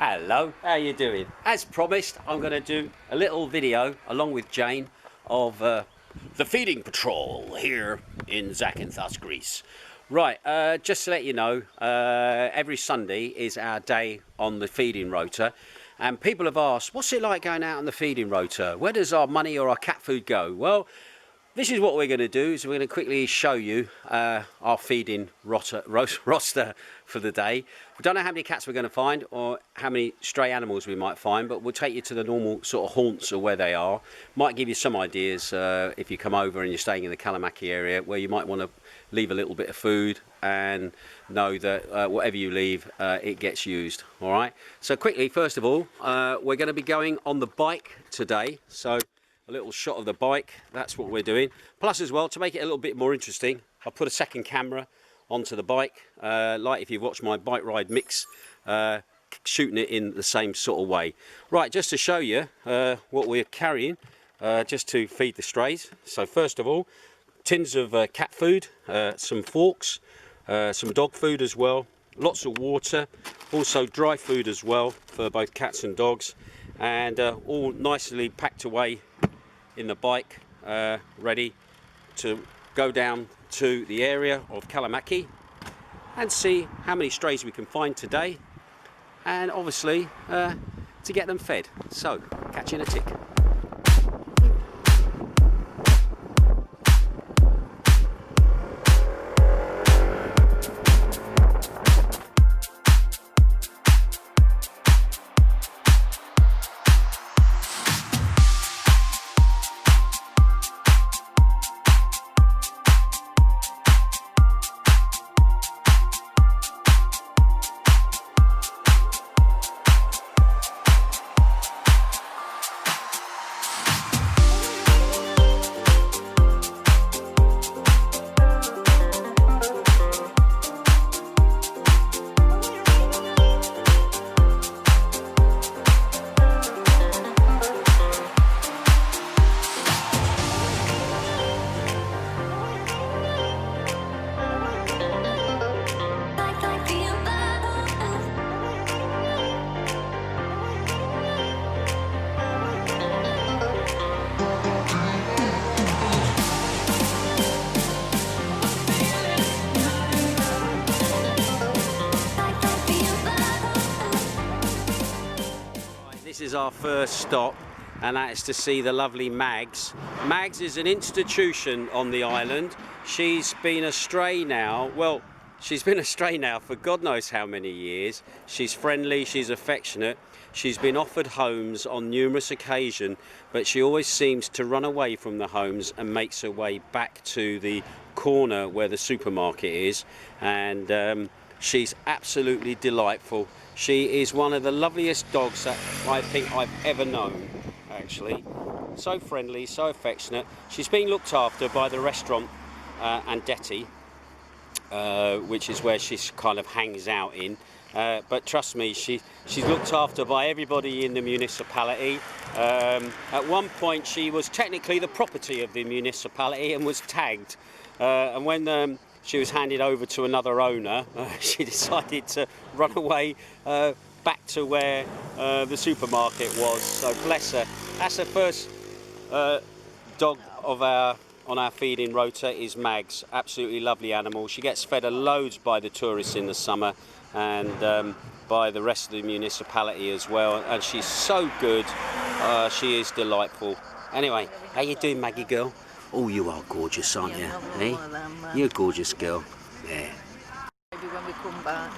Hello, how you doing? As promised, I'm going to do a little video along with Jane of the feeding patrol here in Zakynthos, Greece. Right, just to let you know, every Sunday is our day on the feeding rota, and people have asked, what's it like going out on the feeding rota? Where does our money or our cat food go? Well, this is what we're going to do, is we're going to quickly show you our feeding roster for the day. We don't know how many cats we're going to find or how many stray animals we might find, but we'll take you to the normal sort of haunts of where they are. Might give you some ideas if you come over and you're staying in the Kalamaki area, where you might want to leave a little bit of food and know that whatever you leave, it gets used. All right. So quickly, first of all, we're going to be going on the bike today. So a little shot of the bike, that's what we're doing. Plus as well, to make it a little bit more interesting, I'll put a second camera onto the bike, like if you've watched my bike ride mix, shooting it in the same sort of way. Right, just to show you what we're carrying, just to feed the strays. So first of all, tins of cat food, some forks, some dog food as well, lots of water, also dry food as well for both cats and dogs, and all nicely packed away in the bike, ready to go down to the area of Kalamaki and see how many strays we can find today, and obviously to get them fed. So catch you in a tick. This is our first stop, and that is to see the lovely Mags. Mags is an institution on the island. She's been a stray now, well, she's been a stray now for God knows how many years. She's friendly, she's affectionate. She's been offered homes on numerous occasions, but she always seems to run away from the homes and makes her way back to the corner where the supermarket is, and she's absolutely delightful. She is one of the loveliest dogs that I think I've ever known, actually. So friendly, so affectionate. She's being looked after by the restaurant Andetti, which is where she kind of hangs out in. But trust me, she's looked after by everybody in the municipality. At one point, she was technically the property of the municipality and was tagged. And when she was handed over to another owner, she decided to run away back to where the supermarket was. So bless her. That's the first dog of on our feeding rota is Mags. Absolutely lovely animal. She gets fed loads by the tourists in the summer, and by the rest of the municipality as well. And she's so good. She is delightful. Anyway, how you doing, Maggie girl? Oh, you are gorgeous, aren't you? Hey? You're a gorgeous girl. Yeah. Maybe when we come back.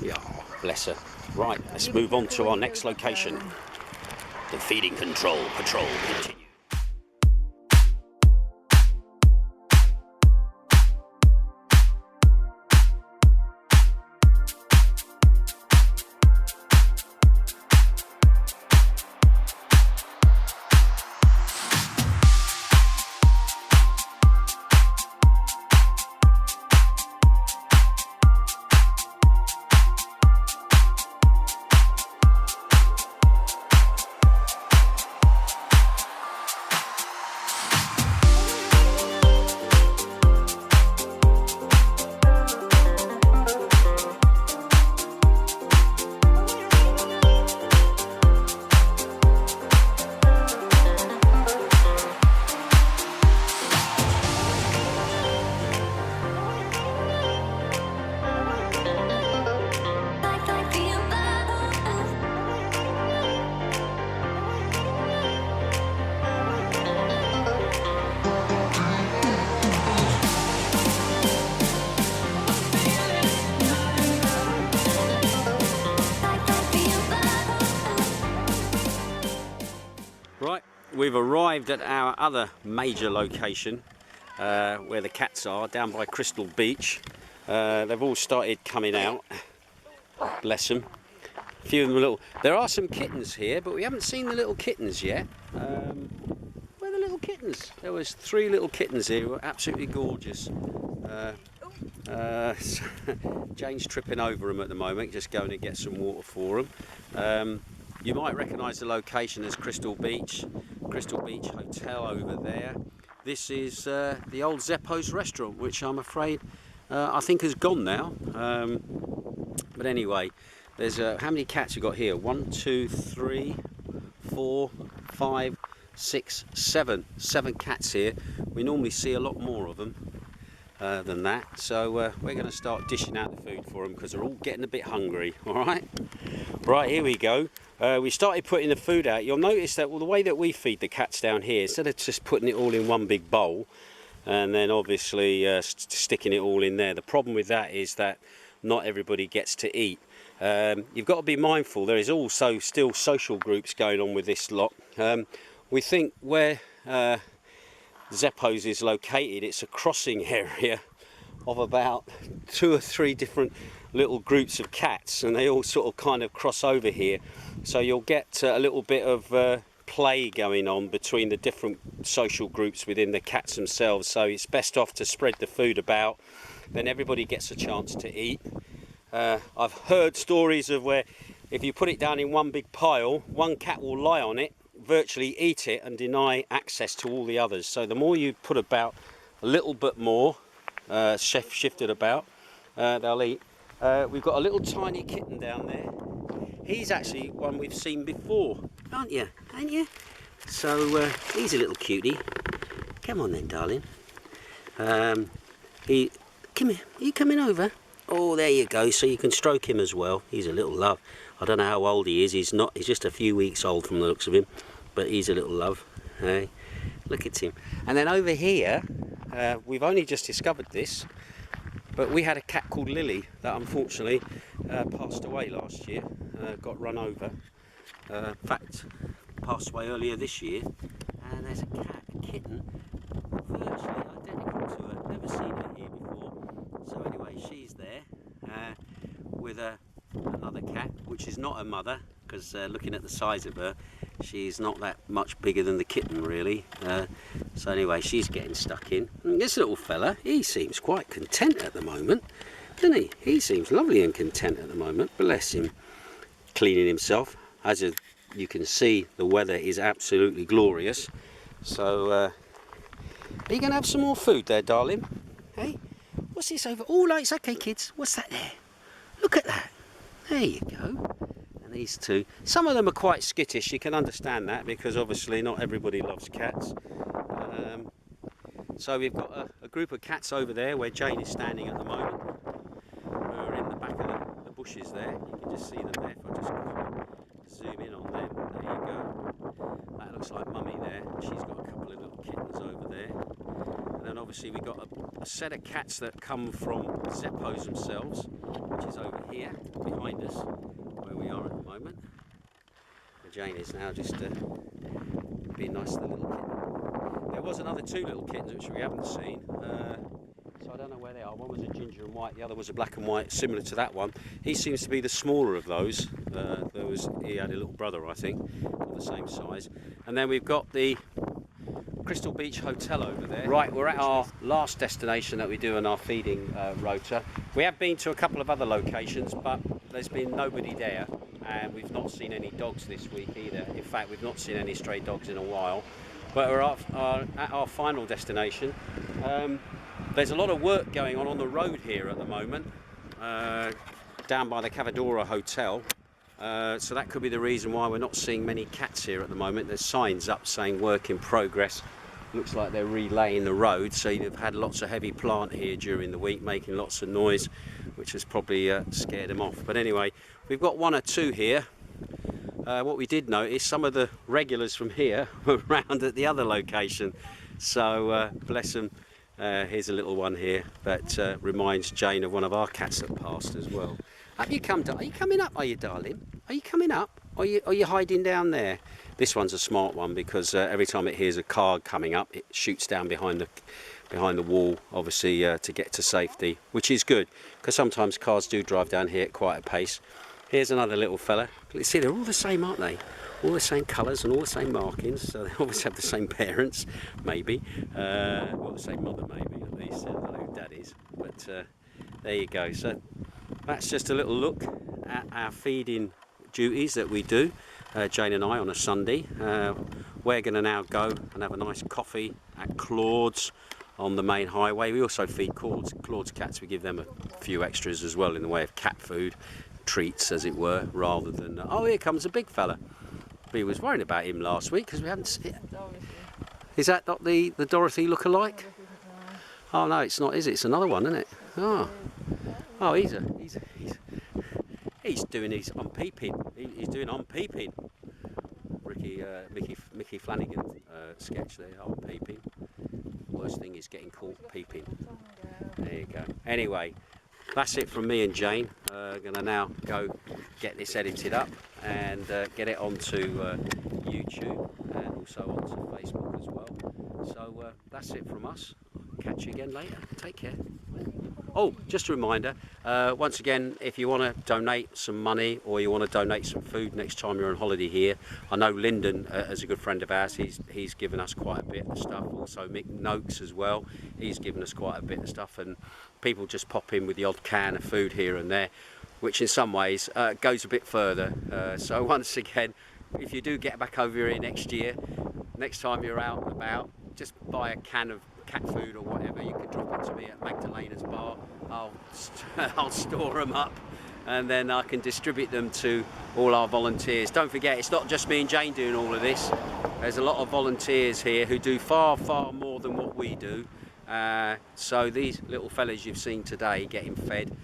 Yeah, bless her. Right, let's move on to our next location. The feeding patrol continues. we've arrived at our other major location where the cats are, down by Crystal Beach. They've all started coming out. Bless them. A few of them are little. There are some kittens here, but we haven't seen the little kittens yet. Where are the little kittens? There was 3 little kittens here who were absolutely gorgeous. Jane's tripping over them at the moment, just going to get some water for them. You might recognise the location as Crystal Beach Hotel over there. This is the old Zeppo's restaurant, which I'm afraid I think has gone now. But anyway, there's how many cats you got here? 1, 2, 3, 4, 5, 6, 7. 7 cats here. We normally see a lot more of them than that. So we're going to start dishing out the food for them because they're all getting a bit hungry. All right. Right, here we go. We started putting the food out. You'll notice that the way that we feed the cats down here, instead of just putting it all in one big bowl and then obviously sticking it all in there, the problem with that is that not everybody gets to eat. You've got to be mindful. There is also still social groups going on with this lot. We think where Zeppo's is located, it's a crossing area of about 2 or 3 different little groups of cats, and they all sort of kind of cross over here, so you'll get a little bit of play going on between the different social groups within the cats themselves. So it's best off to spread the food about, then everybody gets a chance to eat. I've heard stories of where if you put it down in one big pile, one cat will lie on it, virtually eat it and deny access to all the others. So the more you put about a little bit more shifted about, they'll eat. We've got a little tiny kitten down there. He's actually one we've seen before, aren't you? Ain't you? So he's a little cutie. Come on then, darling. Come here. Are you coming over? Oh, there you go. So you can stroke him as well. He's a little love. I don't know how old he is. He's just a few weeks old from the looks of him, but he's a little love. Hey, look at him. And then over here, we've only just discovered this, but we had a cat called Lily that unfortunately passed away last year, got run over. In fact, passed away earlier this year. And there's a kitten, virtually identical to her. Never seen her here before. So anyway, she's there with another cat, which is not her mother, because looking at the size of her, she's not that much bigger than the kitten really. So anyway, she's getting stuck in. And this little fella, he seems quite content at the moment, doesn't he? He seems lovely and content at the moment. Bless him. Cleaning himself. As you can see, the weather is absolutely glorious. So are you going to have some more food there, darling? Hey, what's this over? Oh, no, it's okay, kids. What's that there? Look at that. There you go. And these two, some of them are quite skittish. You can understand that because obviously not everybody loves cats. So we've got a group of cats over there where Jane is standing at the moment. We're in the back of the bushes there. You can just see them there. If I just zoom in on them, there you go. That looks like Mummy there. She's got a couple of little kittens over there. And then obviously we've got a set of cats that come from Zeppo's themselves, which is over here behind us, where we are at the moment. And Jane is now just being nice to the little kitten. There was another 2 little kittens which we haven't seen, so I don't know where they are. One was a ginger and white, the other was a black and white, similar to that one. He seems to be the smaller of those. He had a little brother, I think, of the same size. And then we've got the Crystal Beach Hotel over there. Right, we're at our last destination that we do in our feeding rota. We have been to a couple of other locations, but there's been nobody there, and we've not seen any dogs this week either. In fact, we've not seen any stray dogs in a while. But we're at our final destination. There's a lot of work going on the road here at the moment, down by the Cavadora Hotel. So that could be the reason why we're not seeing many cats here at the moment. There's signs up saying work in progress. Looks like they're relaying the road, so you've had lots of heavy plant here during the week making lots of noise, which has probably scared them off. But anyway, we've got 1 or 2 here. What we did notice, some of the regulars from here were around at the other location, so bless them. Here's a little one here that reminds Jane of one of our cats that passed as well. Have you come? Are you coming up? Are you, darling? Are you coming up? Are you hiding down there? This one's a smart one because every time it hears a car coming up, it shoots down behind the wall, obviously to get to safety, which is good because sometimes cars do drive down here at quite a pace. Here's another little fella. Let's see, they're all the same, aren't they? All the same colours and all the same markings, so they always have the same parents, maybe. Well, the same mother, maybe, at least. I don't know who Dad is. But there you go. So that's just a little look at our feeding duties that we do, Jane and I, on a Sunday. We're going to now go and have a nice coffee at Claude's on the main highway. We also feed Claude's cats. We give them a few extras as well in the way of cat food, treats as it were, rather than oh, here comes a big fella. We was worrying about him last week because we haven't. Is that not the Dorothy look-alike? Oh no, it's not, is it? It's another one, isn't it? Oh, he's doing his unpeeping. He's doing unpeeping. Mickey Flanagan sketch there, unpeeping. Worst thing is getting caught peeping. There you go. Anyway, that's it from me and Jane. Gonna now go get this edited up and get it onto YouTube and also onto Facebook as well. So that's it from us. Catch you again later. Take care. Oh, just a reminder, once again, if you want to donate some money or you want to donate some food next time you're on holiday here, I know Lyndon, as a good friend of ours, he's given us quite a bit of stuff. Also Mick Noakes as well, he's given us quite a bit of stuff, and people just pop in with the odd can of food here and there, which in some ways goes a bit further. So once again, if you do get back over here next year, next time you're out and about, just buy a can of cat food or whatever. You can drop it to me at Magdalena's bar. I'll store them up and then I can distribute them to all our volunteers. Don't forget, it's not just me and Jane doing all of this. There's a lot of volunteers here who do far more than what we do. So these little fellas you've seen today getting fed,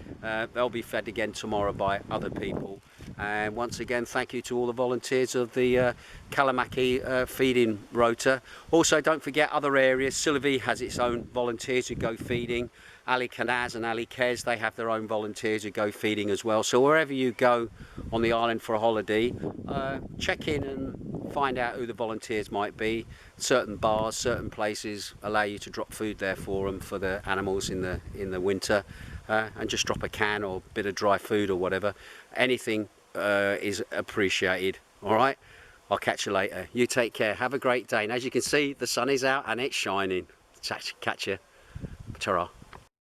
they'll be fed again tomorrow by other people. And once again, thank you to all the volunteers of the Kalamaki Feeding Rota. Also, don't forget other areas. Sylvie has its own volunteers who go feeding. Ali Kanaz and Ali Kez, they have their own volunteers who go feeding as well. So wherever you go on the island for a holiday, check in and find out who the volunteers might be. Certain bars, certain places allow you to drop food there for them, for the animals in the winter, and just drop a can or a bit of dry food or whatever. Anything is appreciated. All right, I'll catch you later. You take care. Have a great day. And as you can see, the sun is out and it's shining. Catch you. Ta-ra.